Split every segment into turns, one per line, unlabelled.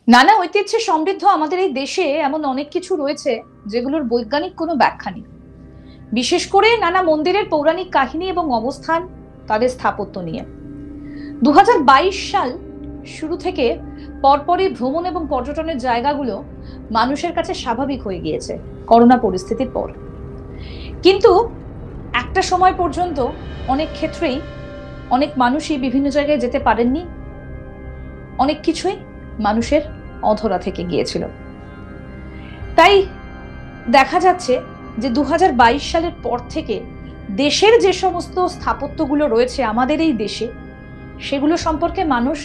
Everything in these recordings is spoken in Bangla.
নানা ঐতিহ্যে সমৃদ্ধ আমাদের এই দেশে এমন অনেক কিছু রয়েছে যেগুলোর বৈজ্ঞানিক কোনো ব্যাখ্যা নেই। বিশেষ করে নানা মন্দিরের পৌরাণিক কাহিনী এবং অবস্থান, তাদের স্থাপত্য নিয়ে 2022 সাল শুরু থেকে পরপরই ভ্রমণ এবং পর্যটনের জায়গাগুলো মানুষের কাছে স্বাভাবিক হয়ে গিয়েছে করোনা পরিস্থিতির পর। কিন্তু একটা সময় পর্যন্ত অনেক ক্ষেত্রেই অনেক মানুষই বিভিন্ন জায়গায় যেতে পারেননি, অনেক কিছুই মানুষের অধরা থেকে গিয়েছিল। তাই দেখা যাচ্ছে যে 2022 সালের পর থেকে দেশের যে সমস্ত স্থাপত্যগুলো রয়েছে আমাদের এই দেশে, সেগুলো সম্পর্কে মানুষ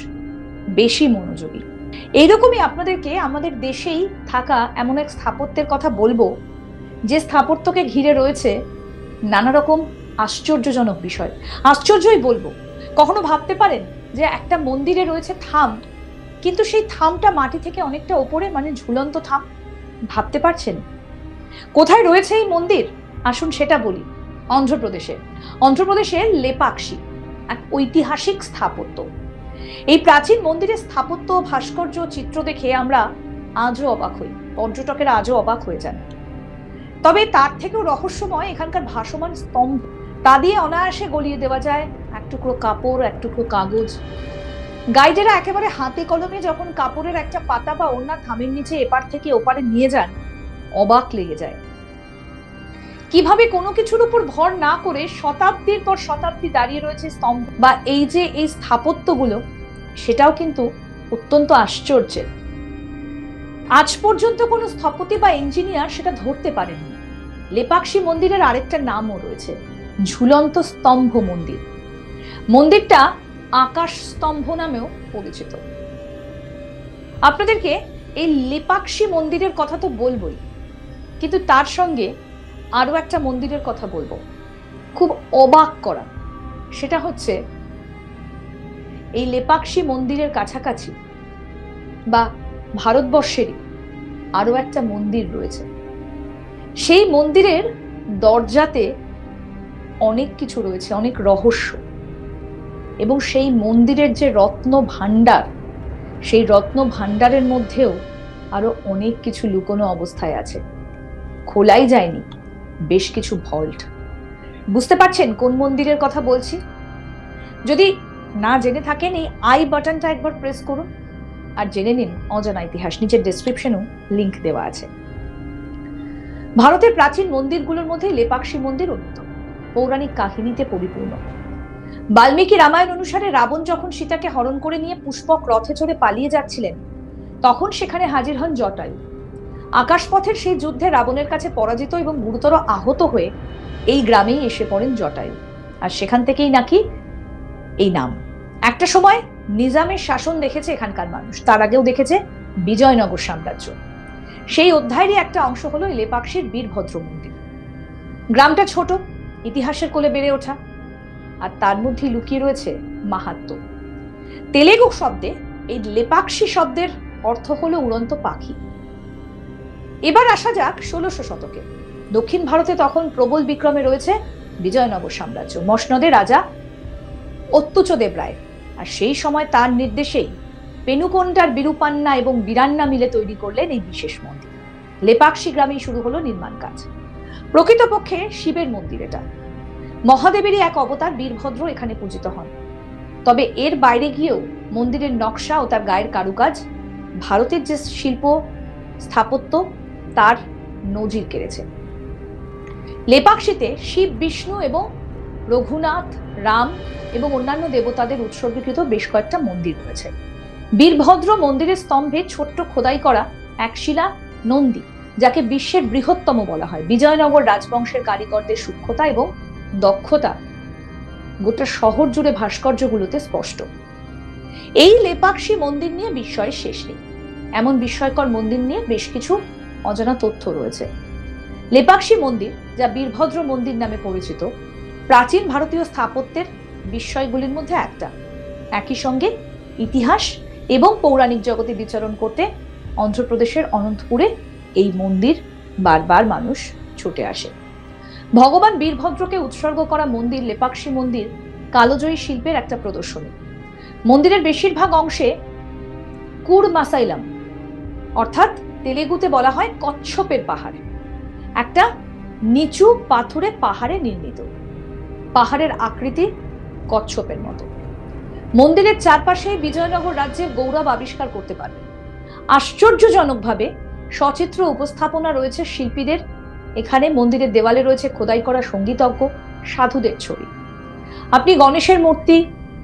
বেশি মনোযোগী। এইরকমই আপনাদেরকে আমাদের দেশেই থাকা এমন এক স্থাপত্যের কথা বলবো, যে স্থাপত্যকে ঘিরে রয়েছে নানা রকম আশ্চর্যজনক বিষয়। আশ্চর্যই বলবো। কখনো ভাবতে পারেন যে একটা মন্দিরে রয়েছে থাম, কিন্তু সেই থামটা মাটি থেকে অনেকটা ওপরে, মানে ঝুলন্ত থাম। ভাবতে পারছেন কোথায় রয়েছে এই মন্দির? আসুন সেটা বলি। অন্ধ্রপ্রদেশের লেপাক্ষী এক ঐতিহাসিক স্থাপত্য। এই প্রাচীন মন্দিরের স্থাপত্য, ভাস্কর্য, চিত্র দেখে আমরা আজও অবাক হই, পর্যটকেরা আজও অবাক হয়ে যান। তবে তার থেকেও রহস্যময় এখানকার ভাসমান স্তম্ভ। তা দিয়ে অনায়াসে গলিয়ে দেওয়া যায় এক টুকরো কাপড়, এক টুকরো কাগজ। গাইডেরা একেবারে হাতে কলমে যখন কাপড়ের একটা পাতা বা ওড়না থামের নিচে এপার থেকে ওপারে নিয়ে যান, অবাক লেগে যায় কিভাবে কোনো কিছুর উপর ভর না করে শতাব্দীর পর শতাব্দী দাঁড়িয়ে রয়েছে স্তম্ভ বা এই যে এই স্থাপত্যগুলো, সেটাও কিন্তু অত্যন্ত আশ্চর্যের। আজ পর্যন্ত কোনো স্থপতি বা ইঞ্জিনিয়ার সেটা ধরতে পারেননি। লেপাক্ষী মন্দিরের আরেকটা নামও রয়েছে, ঝুলন্ত স্তম্ভ মন্দির। মন্দিরটা আকাশ স্তম্ভ নামেও পরিচিত। আপনাদেরকে এই লেপাক্ষী মন্দিরের কথা তো বলবোই, কিন্তু তার সঙ্গে আরো একটা মন্দিরের কথা বলবো, খুব অবাক করা। সেটা হচ্ছে এই লেপাক্ষী মন্দিরের কাছাকাছি বা ভারতবর্ষেরই আরো একটা মন্দির রয়েছে। সেই মন্দিরের দরজাতে অনেক কিছু রয়েছে, অনেক রহস্য। এবং সেই মন্দিরের যে রত্ন ভাণ্ডার, সেই রত্ন ভাণ্ডারের মধ্যেও আরো অনেক কিছু লুকোনো অবস্থায় আছে, খোলাই যায়নি বেশ কিছু ভল্ট। বুঝতে পারছেন কোন মন্দিরের কথা বলছি? যদি না জেনে থাকেন, এই আই বাটনটা একবার প্রেস করুন আর জেনে নিন অজানা ইতিহাস। নিচের ডেসক্রিপশনেও লিংক দেওয়া আছে। ভারতের প্রাচীন মন্দিরগুলোর মধ্যে লেপাক্ষী মন্দির অন্যতম, পৌরাণিক কাহিনীতে পরিপূর্ণ। বাল্মীকি রামায়ণ অনুসারে রাবণ যখন সীতাকে হরণ করে নিয়ে পুষ্পক রথে চড়ে পালিয়ে যাচ্ছিলেন, তখন সেখানে হাজির হন জটায়ু। আকাশপথের সেই যুদ্ধে রাবণের কাছে পরাজিত এবং গুরুতর আহত হয়ে এই গ্রামেই এসে পড়েন জটায়ু, আর সেখান থেকেই নাকি এই নাম। একটা সময় নিজামের শাসন দেখেছে এখানকার মানুষ, তার আগেও দেখেছে বিজয়নগর সাম্রাজ্য। সেই অধ্যায়েরই একটা অংশ হলো লেপাক্ষীর বীরভদ্র মন্দির। গ্রামটা ছোট, ইতিহাসের কোলে বেড়ে ওঠা, আর তার মধ্যে লুকিয়ে রয়েছে মাহাত্ম্য। তেলেগু শব্দে এই লেপাক্ষী শব্দের অর্থ হলো উড়ন্ত পাখি। এবার আসা যাক 1600 শতকে। দক্ষিণ ভারতে তখন প্রবল বিক্রমে রয়েছে বিজয়নগর সাম্রাজ্য, মসনদে রাজা অত্যুচদেব রায়। আর সেই সময় তার নির্দেশেই পেনুকোন্ডার বিরূপান্না এবং বীরান্না মিলে তৈরি করলেন এই বিশেষ মন্দির। লেপাক্ষী গ্রামেই শুরু হলো নির্মাণ কাজ। প্রকৃতপক্ষে শিবের মন্দির এটা। মহাদেবেরই এক অবতার বীরভদ্র এখানে পূজিত হন। তবে এর বাইরে গিয়েও মন্দিরের নকশা ও তার গায়ের কারুকাজ ভারতের যে শিল্প স্থাপত্য, তার নজির কেড়েছে। লেপাক্ষীতে শিব, বিষ্ণু এবং রঘুনাথ, রাম এবং অন্যান্য দেবতাদের উৎসর্গীকৃত বেশ কয়েকটা মন্দির রয়েছে। বীরভদ্র মন্দিরের স্তম্ভে ছোট্ট খোদাই করা এক শিলা নন্দী, যাকে বিশ্বের বৃহত্তম বলা হয়। বিজয়নগর রাজবংশের কারিগরদের সূক্ষ্মতা এবং দক্ষতা গোটা শহর জুড়ে ভাস্কর্যগুলোতে স্পষ্ট। এই লেপাক্ষী মন্দির নিয়ে বিস্ময়ের শেষ নেই। এমন বিস্ময়কর মন্দির নিয়ে বেশ কিছু অজানা তথ্য রয়েছে। লেপাক্ষী মন্দির, যা বীরভদ্র মন্দির নামে পরিচিত, প্রাচীন ভারতীয় স্থাপত্যের বিস্ময়গুলির মধ্যে একটা। একই সঙ্গে ইতিহাস এবং পৌরাণিক জগতে বিচরণ করতে অন্ধ্রপ্রদেশের অনন্তপুরে এই মন্দির বারবার মানুষ ছুটে আসে। ভগবান বীরভদ্রকে উৎসর্গ করা মন্দির লেপাক্ষী মন্দির কালোজয়ী শিল্পের একটা প্রদর্শনী। মন্দিরের বেশিরভাগ অংশে কুড় মাসাইলাম অর্থাৎ তেলেগুতে বলা হয় কচ্ছপের পাহাড়। একটা নিচু পাথুরে পাহাড়ে নির্মিত, পাহাড়ের আকৃতি কচ্ছপের মতো। মন্দিরের চারপাশে বিজয়নগর রাজ্যের গৌরব আবিষ্কার করতে পারবেন। আশ্চর্যজনকভাবে সচিত্র উপস্থাপনা রয়েছে শিল্পীদের। এখানে মন্দিরের দেওয়ালে রয়েছে খোদাই করা সঙ্গীতজ্ঞ, সাধুদের ছবি। আপনি গণেশের মূর্তি,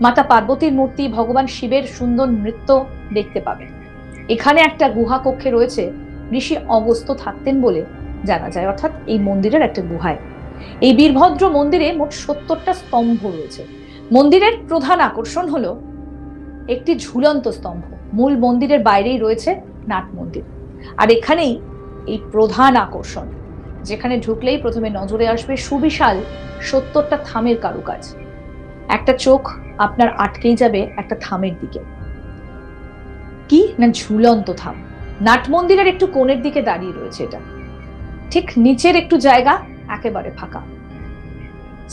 মাতা পার্বতীর মূর্তি, ভগবান শিবের সুন্দর নৃত্য দেখতে পাবেন। এখানে একটা গুহা কক্ষে রয়েছে ঋষি অগস্ত্য থাকতেন বলে জানা যায়, অর্থাৎ এই মন্দিরের একটা গুহায়। এই বীরভদ্র মন্দিরে মোট 70টা স্তম্ভ রয়েছে। মন্দিরের প্রধান আকর্ষণ হলো একটি ঝুলন্ত স্তম্ভ। মূল মন্দিরের বাইরেই রয়েছে নাট মন্দির, আর এখানেই এই প্রধান আকর্ষণ, যেখানে ঢুকলেই প্রথমে নজরে আসবে সুবিশাল 70টা থামের কারুকাজ। একটা চোখ আপনার আটকেই যাবে একটা থামের দিকে। কি না, ঝুলন্ত থাম। নাট মন্দিরের একটু কোণের দিকে দাঁড়িয়ে রয়েছে এটা, ঠিক নিচের একটু জায়গা একেবারে ফাঁকা।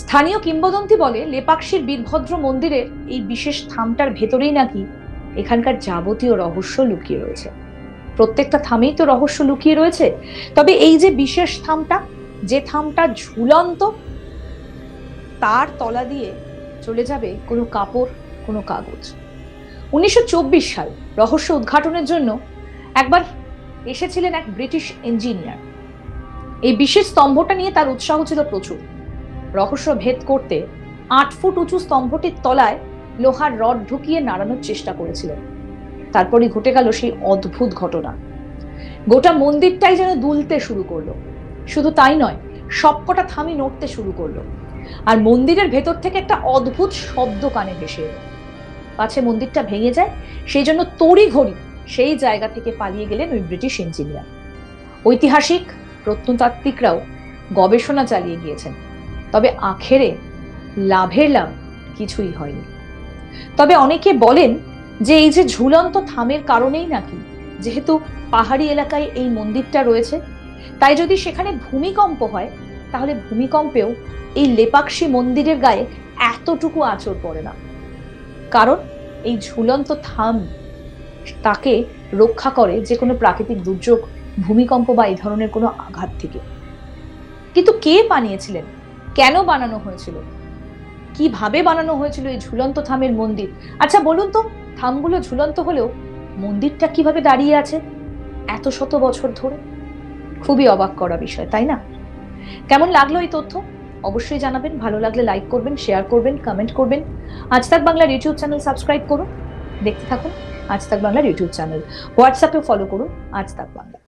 স্থানীয় কিংবদন্তি বলে লেপাক্ষীর বীরভদ্র মন্দিরের এই বিশেষ থামটার ভেতরেই নাকি এখানকার যাবতীয় রহস্য লুকিয়ে রয়েছে। প্রত্যেকটা থামেই তো রহস্য লুকিয়ে রয়েছে, তবে এই যে বিশেষ থামটা, যে থামটা ঝুলন্ত, তার তলা দিয়ে চলে যাবে কোনো কাপড়, কোনো কাগজ। 1924 সাল রহস্য উদ্ঘাটনের জন্য একবার এসেছিলেন এক ব্রিটিশ ইঞ্জিনিয়ার। এই বিশেষ স্তম্ভটা নিয়ে তার উৎসাহ ছিল প্রচুর। রহস্য ভেদ করতে 8 ফুট উঁচু স্তম্ভটির তলায় লোহার রড ঢুকিয়ে নাড়ানোর চেষ্টা করেছিলেন। তারপরই ঘটে গেল সেই অদ্ভুত ঘটনা। গোটা মন্দিরটাই যেন দুলতে শুরু করলো। শুধু তাই নয়, সবকটা থামি নড়তে শুরু করলো, আর মন্দিরের ভেতর থেকে একটা অদ্ভুত শব্দ কানে ভেসে এলো। পাছে মন্দিরটা ভেঙে যায়, সেই জন্য তড়িঘড়ি সেই জায়গা থেকে পালিয়ে গেলেন ওই ব্রিটিশ ইঞ্জিনিয়ার। ঐতিহাসিক, প্রত্নতাত্ত্বিকরাও গবেষণা চালিয়ে গিয়েছেন, তবে আখেরে লাভের লাভ কিছুই হয়নি। তবে অনেকে বলেন যে এই যে ঝুলন্ত থামের কারণেই নাকি, যেহেতু পাহাড়ি এলাকায় এই মন্দিরটা রয়েছে, তাই যদি সেখানে ভূমিকম্প হয়, তাহলে ভূমিকম্পেও এই লেপাক্ষী মন্দিরের গায়ে এতটুকু আঁচড় পড়ে না। কারণ এই ঝুলন্ত থাম তাকে রক্ষা করে যে কোনো প্রাকৃতিক দুর্যোগ, ভূমিকম্প বা এই ধরনের কোনো আঘাত থেকে। কিন্তু কে বানিয়েছিলেন, কেন বানানো হয়েছিল, কিভাবে বানানো হয়েছিল এই ঝুলন্ত থামের মন্দির? আচ্ছা বলুন তো, থামগুলো ঝুলন্ত হলেও মন্দিরটা কিভাবে দাঁড়িয়ে আছে এত শত বছর ধরে? খুবই অবাক করা বিষয়, তাই না? কেমন লাগলো এই তথ্য অবশ্যই জানাবেন। ভালো লাগলে লাইক করবেন, শেয়ার করবেন, কমেন্ট করবেন। আজ তাক বাংলার ইউটিউব চ্যানেল সাবস্ক্রাইব করুন, দেখতে থাকুন আজ তাক বাংলার ইউটিউব চ্যানেল। হোয়াটসঅ্যাপে ফলো করুন আজ তাক বাংলা।